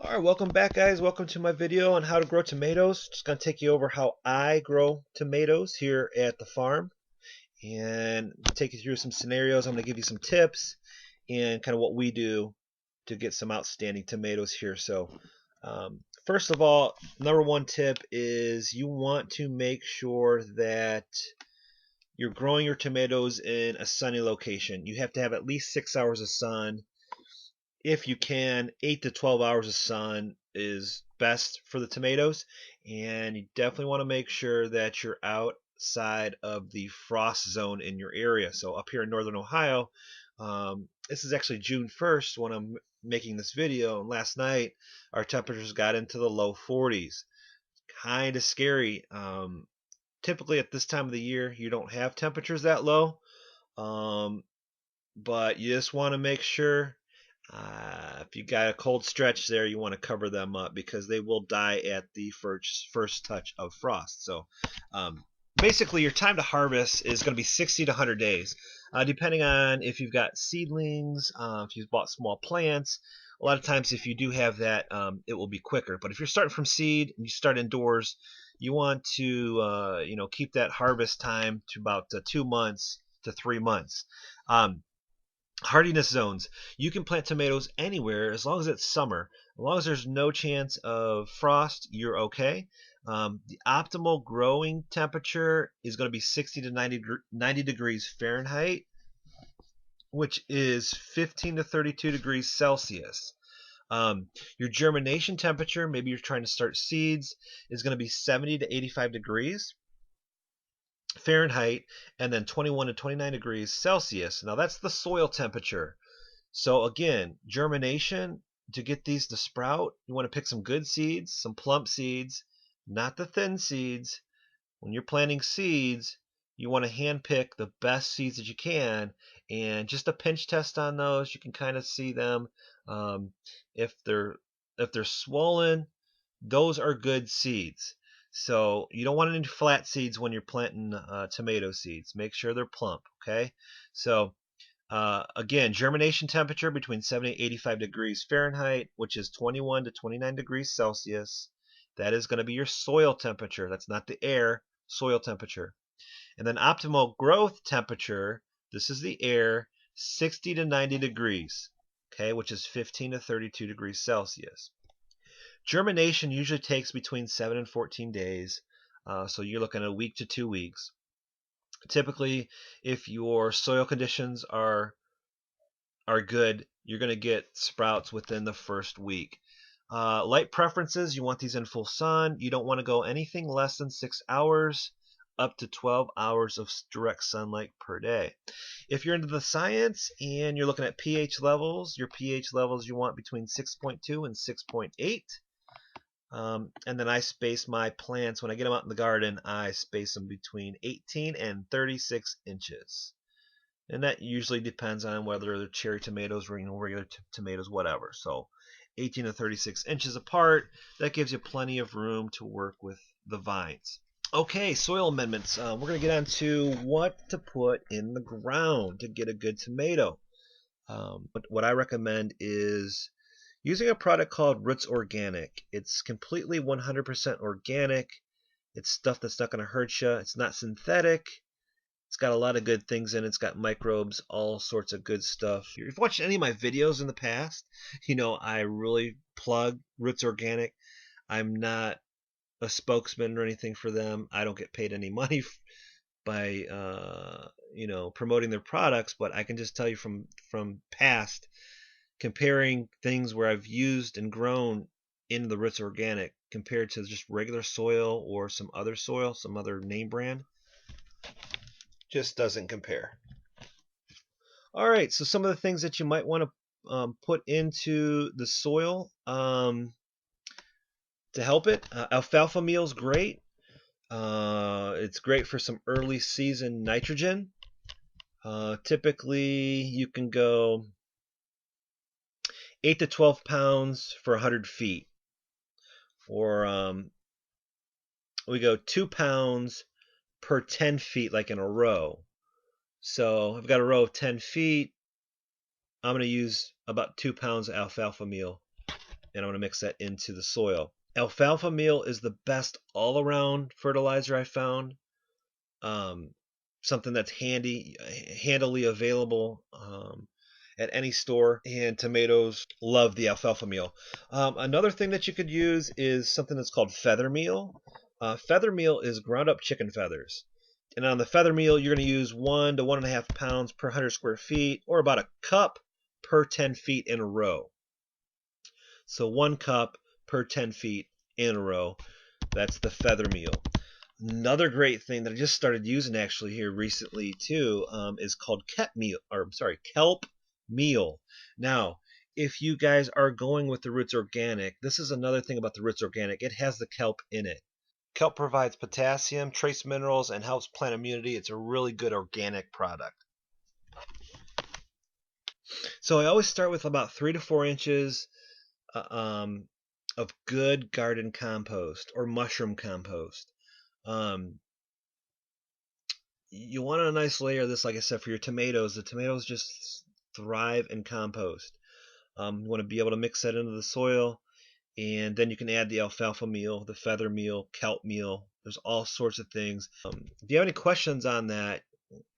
Alright, welcome back guys. Welcome to my video on how to grow tomatoes. Just going to take you over how I grow tomatoes here at the farm and take you through some scenarios. I'm going to give you some tips and kind of what we do to get some outstanding tomatoes here. First of all, number one tip is you want to make sure that you're growing your tomatoes in a sunny location. You have to have at least 6 hours of sun. If you can, 8 to 12 hours of sun is best for the tomatoes, and you definitely want to make sure that you're outside of the frost zone in your area. So up here in northern Ohio, this is actually June 1st when I'm making this video, and last night our temperatures got into the low 40s. Kind of scary. Typically at this time of the year you don't have temperatures that low, but you just want to make sure if you got a cold stretch there, you want to cover them up because they will die at the first touch of frost. So basically your time to harvest is going to be 60 to 100 days, depending on if you've got seedlings, if you've bought small plants. A lot of times if you do have that, it will be quicker. But if you're starting from seed and you start indoors, you want to keep that harvest time to about 2 months to 3 months. Hardiness zones. You can plant tomatoes anywhere as long as it's summer. As long as there's no chance of frost, you're okay. The optimal growing temperature is going to be 60 to 90 degrees Fahrenheit, which is 15 to 32 degrees Celsius. Your germination temperature, maybe you're trying to start seeds, is going to be 70 to 85 degrees Fahrenheit, and then 21 to 29 degrees Celsius. Now that's the soil temperature. So again, germination, to get these to sprout, you want to pick some good seeds, some plump seeds, not the thin seeds. When you're planting seeds, you want to hand pick the best seeds that you can, and just a pinch test on those. You can kind of see them. If they're swollen, those are good seeds. So you don't want any flat seeds when you're planting tomato seeds. Make sure they're plump, okay? So again, germination temperature between 70 and 85 degrees Fahrenheit, which is 21 to 29 degrees Celsius. That is going to be your soil temperature. That's not the air, soil temperature. And then optimal growth temperature, this is the air, 60 to 90 degrees, okay, which is 15 to 32 degrees Celsius. Germination usually takes between 7 and 14 days, so you're looking at a week to 2 weeks. Typically, if your soil conditions are good, you're going to get sprouts within the first week. Light preferences, you want these in full sun. You don't want to go anything less than 6 hours, up to 12 hours of direct sunlight per day. If you're into the science and you're looking at pH levels, your pH levels you want between 6.2 and 6.8. And then I space my plants, when I get them out in the garden, I space them between 18 and 36 inches. And that usually depends on whether they're cherry tomatoes or regular tomatoes, whatever. So 18 to 36 inches apart, that gives you plenty of room to work with the vines. Okay, soil amendments. We're going to get on to what to put in the ground to get a good tomato. But what I recommend is using a product called Roots Organic. It's completely 100% organic. It's stuff that's not going to hurt you. It's not synthetic. It's got a lot of good things in it. It's got microbes, all sorts of good stuff. If you've watched any of my videos in the past, you know I really plug Roots Organic. I'm not a spokesman or anything for them. I don't get paid any money by promoting their products, but I can just tell you from past, comparing things where I've used and grown in the Roots Organic compared to just regular soil or some other soil, some other name brand, just doesn't compare. All right, so some of the things that you might want to put into the soil to help it. Alfalfa meal is great. It's great for some early season nitrogen. Typically, you can go 8 to 12 pounds for 100 feet. Or we go 2 pounds per 10 feet, like in a row. So I've got a row of 10 feet. I'm going to use about 2 pounds of alfalfa meal and I'm going to mix that into the soil. Alfalfa meal is the best all-around fertilizer I found. Um, Something that's handily available at any store, and tomatoes love the alfalfa meal. Another thing that you could use is something that's called feather meal. Feather meal is ground up chicken feathers. And on the feather meal, you're going to use 1 to 1.5 pounds per 100 square feet, or about a cup per 10 feet in a row. So 1 cup per 10 feet in a row. That's the feather meal. Another great thing that I just started using actually here recently too is called Kelp Meal. Now, if you guys are going with the Roots Organic, this is another thing about the Roots Organic. It has the kelp in it. Kelp provides potassium, trace minerals, and helps plant immunity. It's a really good organic product. So I always start with about 3 to 4 inches of good garden compost or mushroom compost. You want a nice layer of this, like I said, for your tomatoes. The tomatoes just thrive in compost. You want to be able to mix that into the soil, and then you can add the alfalfa meal, the feather meal, kelp meal. There's all sorts of things. If you have any questions on that,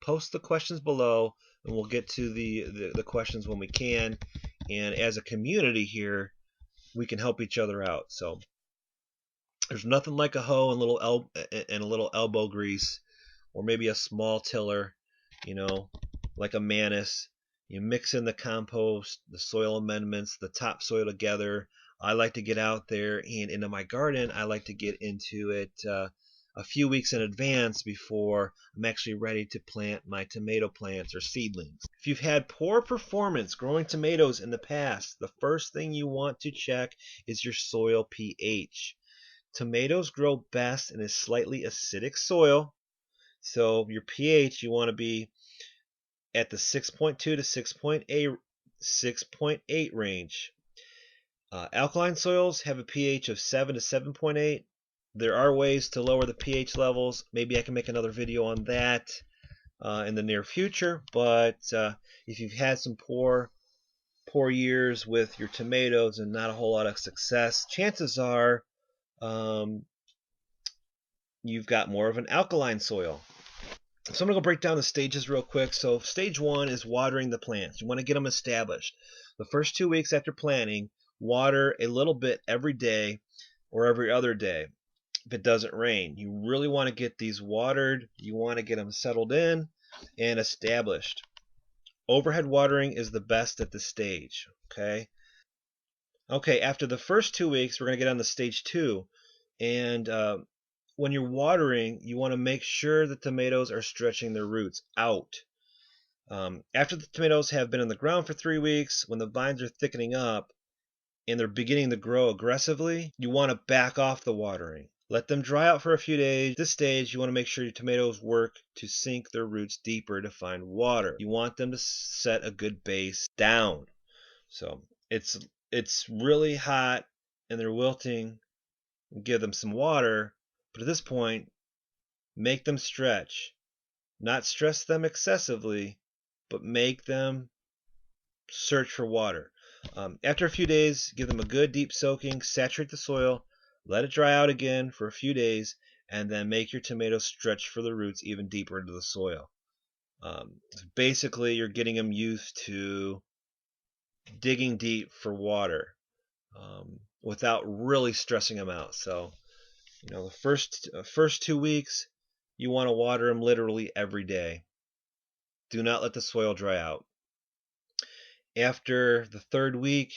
post the questions below, and we'll get to the questions when we can. And as a community here, we can help each other out. So there's nothing like a hoe and a little elbow grease, or maybe a small tiller, like a Manus. You mix in the compost, the soil amendments, the topsoil together. I like to get out there and into my garden. I like to get into it a few weeks in advance before I'm actually ready to plant my tomato plants or seedlings. If you've had poor performance growing tomatoes in the past, the first thing you want to check is your soil pH. Tomatoes grow best in a slightly acidic soil. So your pH, you want to be at the 6.2 to 6.8 range. Alkaline soils have a pH of 7 to 7.8. There are ways to lower the pH levels. Maybe I can make another video on that in the near future. But if you've had some poor years with your tomatoes and not a whole lot of success, chances are you've got more of an alkaline soil. So I'm going to go break down the stages real quick. So stage 1 is watering the plants. You want to get them established. The first 2 weeks after planting, water a little bit every day or every other day if it doesn't rain. You really want to get these watered. You want to get them settled in and established. Overhead watering is the best at this stage. Okay, after the first 2 weeks, we're going to get on to stage 2. And when you're watering, you want to make sure the tomatoes are stretching their roots out. After the tomatoes have been in the ground for 3 weeks, when the vines are thickening up and they're beginning to grow aggressively, you want to back off the watering. Let them dry out for a few days. At this stage, you want to make sure your tomatoes work to sink their roots deeper to find water. You want them to set a good base down. So it's really hot and they're wilting. Give them some water. But at this point, make them stretch. Not stress them excessively, but make them search for water. After a few days, give them a good deep soaking, saturate the soil, let it dry out again for a few days, and then make your tomatoes stretch for the roots even deeper into the soil. Basically, you're getting them used to digging deep for water without really stressing them out. So the first 2 weeks, you want to water them literally every day. Do not let the soil dry out. After the 3rd week,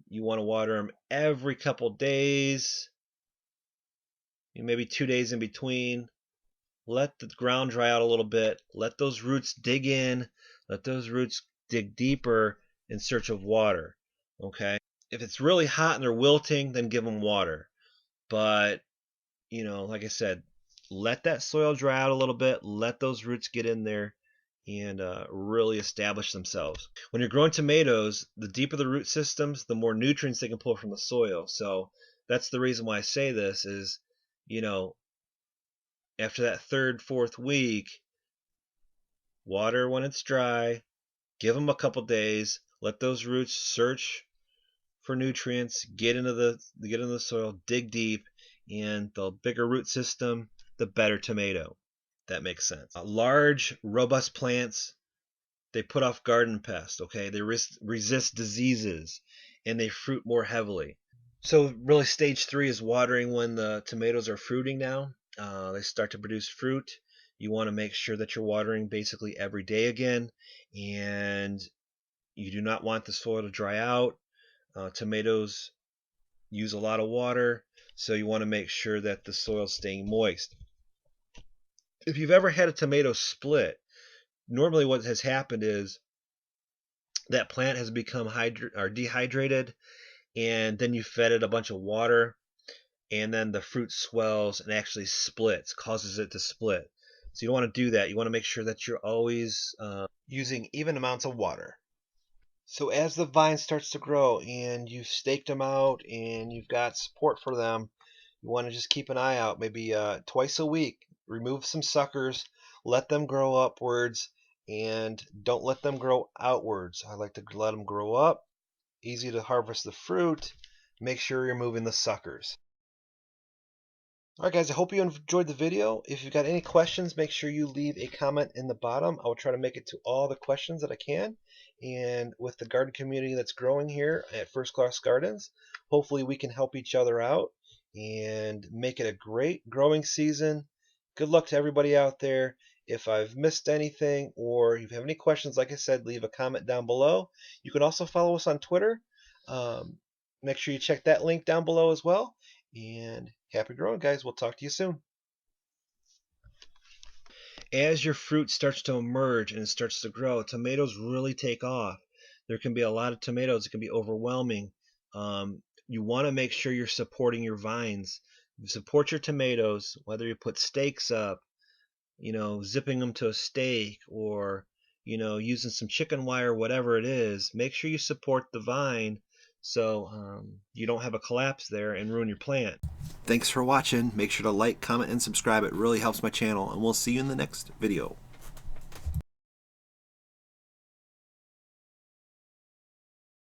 you want to water them every couple days, maybe 2 days in between. Let the ground dry out a little bit. Let those roots dig in. Let those roots dig deeper in search of water. Okay? If it's really hot and they're wilting, then give them water. But like I said, let that soil dry out a little bit. Let those roots get in there and really establish themselves. When you're growing tomatoes, the deeper the root systems, the more nutrients they can pull from the soil. So that's the reason why I say this is, after that 3rd, 4th week, water when it's dry, give them a couple days, let those roots search for nutrients, get into the soil, dig deep, and the bigger root system, the better tomato. That makes sense. Large, robust plants, they put off garden pests, okay? They resist diseases, and they fruit more heavily. So really stage 3 is watering when the tomatoes are fruiting now. They start to produce fruit. You want to make sure that you're watering basically every day again, and you do not want the soil to dry out. Tomatoes use a lot of water, so you want to make sure that the soil is staying moist. If you've ever had a tomato split, normally what has happened is that plant has become dehydrated, and then you fed it a bunch of water, and then the fruit swells and actually splits, causes it to split. So you don't want to do that. You want to make sure that you're always using even amounts of water. So as the vine starts to grow and you've staked them out and you've got support for them, you want to just keep an eye out, maybe twice a week. Remove some suckers, let them grow upwards, and don't let them grow outwards. I like to let them grow up. Easy to harvest the fruit. Make sure you're moving the suckers. Alright guys, I hope you enjoyed the video. If you've got any questions, make sure you leave a comment in the bottom. I will try to make it to all the questions that I can. And with the garden community that's growing here at First Class Gardens, hopefully we can help each other out and make it a great growing season. Good luck to everybody out there. If I've missed anything or you have any questions, like I said, leave a comment down below. You can also follow us on Twitter. Make sure you check that link down below as well. And happy growing, guys. We'll talk to you soon. As your fruit starts to emerge and starts to grow, tomatoes really take off. There can be a lot of tomatoes. It can be overwhelming. You want to make sure you're supporting your vines. You support your tomatoes, whether you put stakes up, zipping them to a stake, or, using some chicken wire, whatever it is. Make sure you support the vine so you don't have a collapse there and ruin your plant. Thanks for watching. Make sure to like, comment, and subscribe. It really helps my channel, and we'll see you in the next video.